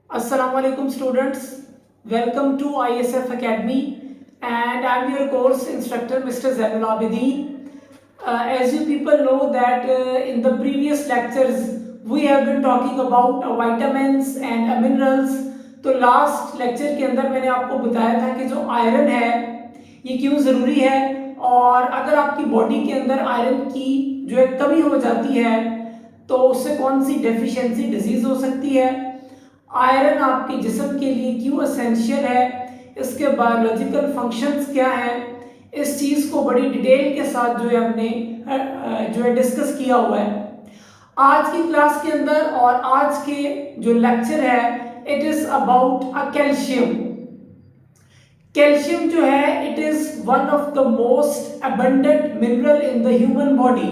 Assalamualaikum students, welcome to ISF Academy and I am your course instructor Mr. Zainul Abidin. As you people know that in the previous lectures we have been talking about vitamins and minerals. तो last lecture के अंदर मैंने आपको बताया था कि जो iron है ये क्यों ज़रूरी है और अगर आपकी बॉडी के अंदर आयरन की जो है कमी हो जाती है तो उससे कौन सी डेफिशिएंसी डिजीज़ हो सकती है, आयरन आपके जिस्म के लिए क्यों एसेंशियल है, इसके बायोलॉजिकल फंक्शंस क्या हैं, इस चीज़ को बड़ी डिटेल के साथ जो है हमने जो है डिस्कस किया हुआ है आज की क्लास के अंदर। और आज के जो लेक्चर है it is about a calcium. Calcium जो है it is one of the most abundant mineral in the human body.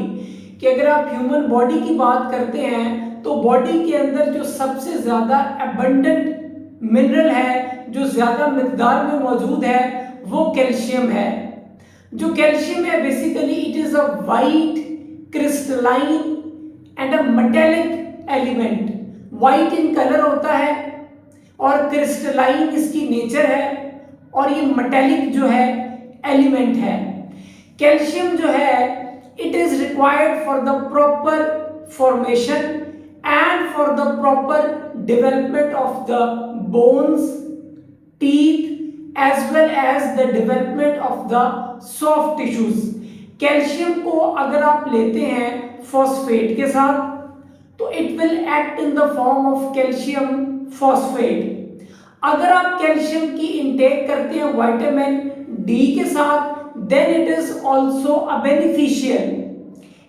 कि अगर आप ह्यूमन बॉडी की बात करते हैं तो बॉडी के अंदर जो सबसे ज़्यादा अबंडेंट मिनरल है, जो ज़्यादा मिकदार में मौजूद है, वो कैल्शियम है। जो कैल्शियम है basically it is a white crystalline and a metallic element. White in colour होता है और क्रिस्टलाइन इसकी नेचर है और ये मेटेलिक जो है एलिमेंट है। कैल्शियम जो है it is required for the proper formation and for the proper development of the bones, teeth as well as the development of the soft tissues। Calcium को अगर आप लेते हैं फॉस्फेट के साथ तो it will act in the form of calcium phosphate। अगर आप कैल्शियम की इंटेक करते हैं विटामिन डी के साथ then it is also a beneficial।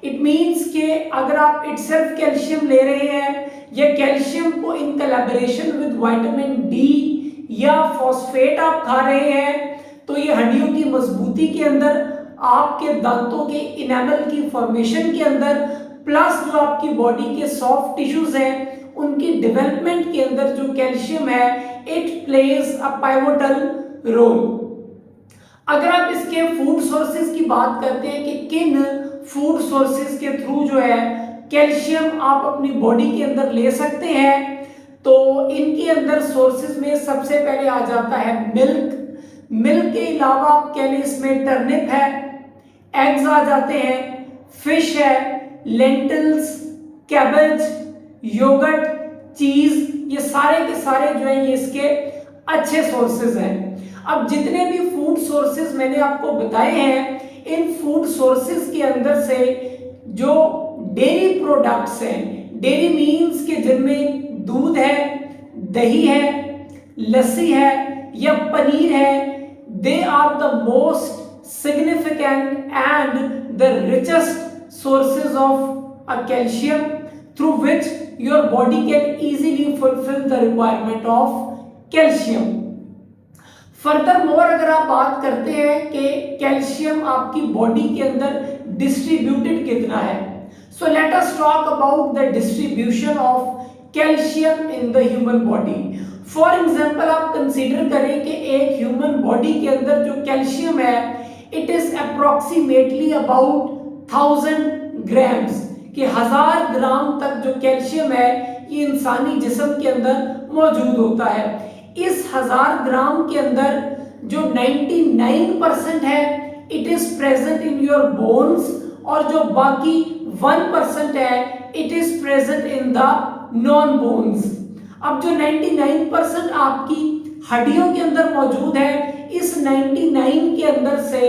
it means कि अगर आप itself कैल्शियम ले रहे हैं या कैल्शियम को in collaboration with vitamin D या फॉस्फेट आप खा रहे हैं तो ये हड्डियों की मजबूती के अंदर, आपके दांतों के इनेमल की फॉर्मेशन के अंदर, प्लस जो आपकी बॉडी के सॉफ्ट टिश्यूज हैं उनकी डेवलपमेंट के अंदर जो कैल्शियम है it plays a pivotal role. अगर आप इसके फूड सोर्सेज की बात करते हैं कि किन फूड सोर्सेज के थ्रू जो है कैल्शियम आप अपनी बॉडी के अंदर ले सकते हैं तो इनके अंदर सोर्सेज में सबसे पहले आ जाता है मिल्क। मिल्क के अलावा आप कह लें इसमें टर्निप है, एग्स आ जाते हैं, फिश है, लेंटिल्स, कैबेज, योगर्ट, चीज, ये सारे के सारे जो है ये इसके अच्छे सोर्सेज हैं। अब जितने भी फूड सोर्सेज मैंने आपको बताए हैं इन फूड सोर्सेज के अंदर से जो डेयरी प्रोडक्ट्स हैं, डेयरी मीन्स के जिनमें दूध है, दही है, लस्सी है या पनीर है, they are the most significant and the richest sources of a calcium through which your body can easily fulfil the requirement of calcium. Furthermore अगर आप बात करते हैं कि कैल्शियम आपकी बॉडी के अंदर डिस्ट्रीब्यूटेड कितना है, so let us talk about the distribution of calcium in the human body. For example आप कंसीडर करें कि एक ह्यूमन बॉडी के अंदर जो कैल्शियम है it is approximately about 1000 grams, कि 1000 ग्राम तक जो कैल्शियम है ये इंसानी जिस्म के अंदर मौजूद होता है। इस 1000 ग्राम के अंदर जो 99% है it is present in your bones और जो बाकी 1% है it is present in the non bones. अब जो 99% आपकी हड्डियों के अंदर मौजूद है इस 99 के अंदर से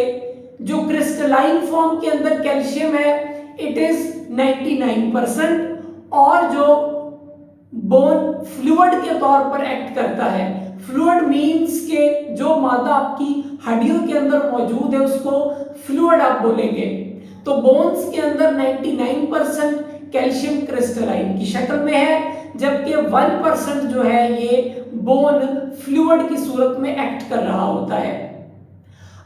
जो क्रिस्टलाइन फॉर्म के अंदर कैल्शियम है इट इज 99% और जो बोन फ्लूइड के तौर पर एक्ट करता है। फ्लूइड मींस के जो मादा आपकी हड्डियों के अंदर मौजूद है उसको फ्लूइड आप बोलेंगे। तो बोन्स के अंदर 99% कैल्शियम क्रिस्टलाइन की शक्ल में है जबकि 1% जो है ये बोन फ्लूइड की सूरत में एक्ट कर रहा होता है।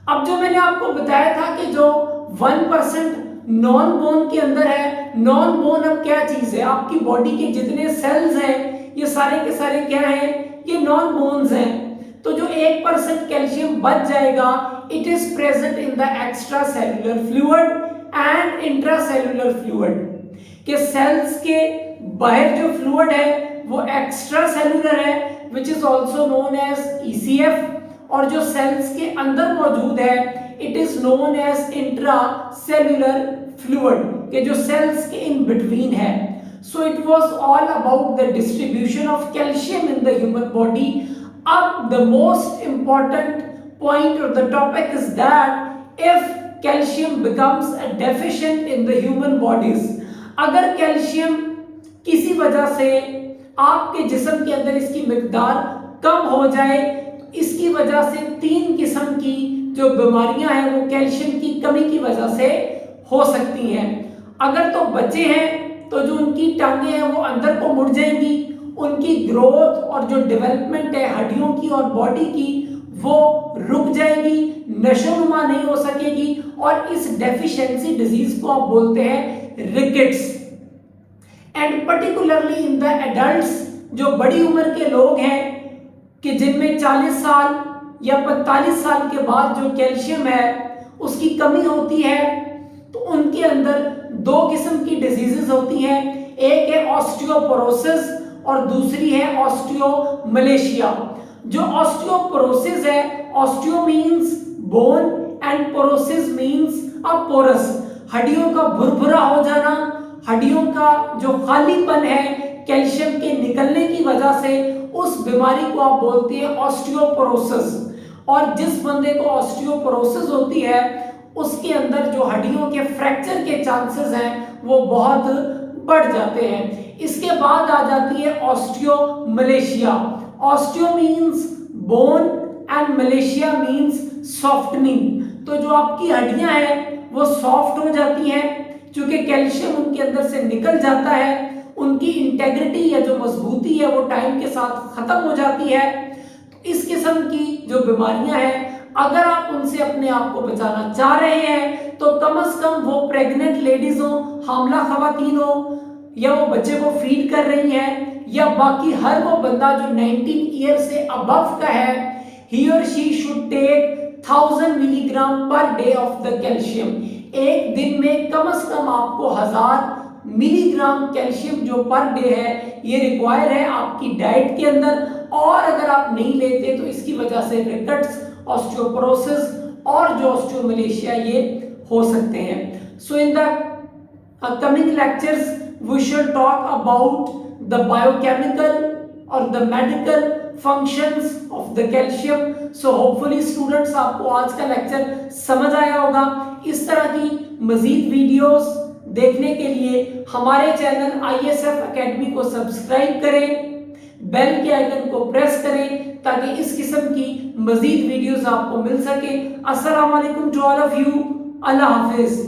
अब जो मैंने आपको बताया था कि जो 1% नॉन बोन के अंदर है, नॉन बोन अब क्या चीज है, आपकी बॉडी के जितने सेल्स हैं ये सारे के सारे क्या हैं, ये नॉन बोन्स हैं। तो जो 1% कैल्शियम बच जाएगा it is present in the extracellular fluid and intracellular fluid, के सेल्स के बाहर जो फ्लूइड है वो एक्स्ट्रा सेलुलर है which is also known as ECF, और जो सेल्स के अंदर मौजूद है it is known as intracellular fluid, के जो सेल्स के इन बिटवीन है. So it was all about the distribution of calcium in the human body. अब the most important point of the topic is that if calcium becomes a deficient in the human bodies, अगर calcium किसी वजह से आपके जिस्म के अंदर इसकी मिकदार कम हो जाए तो इसकी वजह से 3 किस्म की जो बीमारियां हैं वो कैल्शियम की कमी की वजह से हो सकती हैं. अगर तो बच्चे हैं तो जो उनकी टांगें हैं वो अंदर को मुड़ जाएंगी, उनकी ग्रोथ और जो डेवलपमेंट है हड्डियों की और बॉडी की वो रुक जाएगी, नशोनुमा नहीं हो सकेगी, और इस डेफिशिएंसी डिजीज को आप बोलते हैं rickets. And particularly in the adults, जो बड़ी उम्र के लोग हैं कि जिनमें 40 साल या 45 साल के बाद जो कैल्शियम है उसकी कमी होती है, तो उनके अंदर 2 किस्म की डिजीजेस होती हैं. एक है ऑस्टियोपोरोसिस और दूसरी है ऑस्टियोमलेशिया. जो ऑस्टियोपोरोसिस है, osteo means bone and porosis means a porous, हड्डियों का भुरभुरा हो जाना, हड्डियों का जो खालीपन है कैल्शियम के निकलने की वजह से, उस बीमारी को आप बोलते हैं ऑस्टियोपोरोसिस. और जिस बंदे को ऑस्टियोपोरोसिस होती है उसके अंदर जो हड्डियों के फ्रैक्चर के चांसेस हैं वो बहुत बढ़ जाते हैं. इसके बाद आ जाती है osteomalacia. Osteo means bone and Malaysia means softening. तो जो आपकी हड्डियां हैं वो सॉफ्ट हो जाती हैं क्योंकि कैल्शियम उनके अंदर से निकल जाता है, उनकी इंटेग्रिटी या जो मजबूती है वो टाइम के साथ खत्म हो जाती है. तो इस किस्म की जो बीमारियां हैं अगर आप उनसे अपने आप को बचाना चाह रहे हैं तो कम से कम वो प्रेग्नेंट लेडीज हो, हामला खवातीन हो, या वो बच्चे को फीड कर रही हैं, या बाकी हर वो बंदा जो 19 ईयर से अबव का है, he or she should take 1000 milligram per day of the calcium. एक दिन में कम से कम आपको 1000 मिलीग्राम कैल्शियम जो पर डे है ये रिक्वायर है आपकी डाइट के अंदर. और अगर आप नहीं लेते तो इसकी वजह से रिकेट्स, ऑस्टियोपोरोसिस और जो ऑस्टियोमलेशिया ये हो सकते हैं. So in the upcoming lectures we shall talk about the biochemical or the medical functions of the calcium. So hopefully students आपको आज का लेक्चर समझ आया होगा. इस तरह की मजीद वीडियोस देखने के लिए हमारे चैनल ISF अकेडमी को सब्सक्राइब करें, बेल के आइकन को प्रेस करें ताकि इस किस्म की मजीद वीडियोस आपको मिल सके. अस्सलाम वालेकुम टू ऑल ऑफ यू. अल्लाह हाफिज.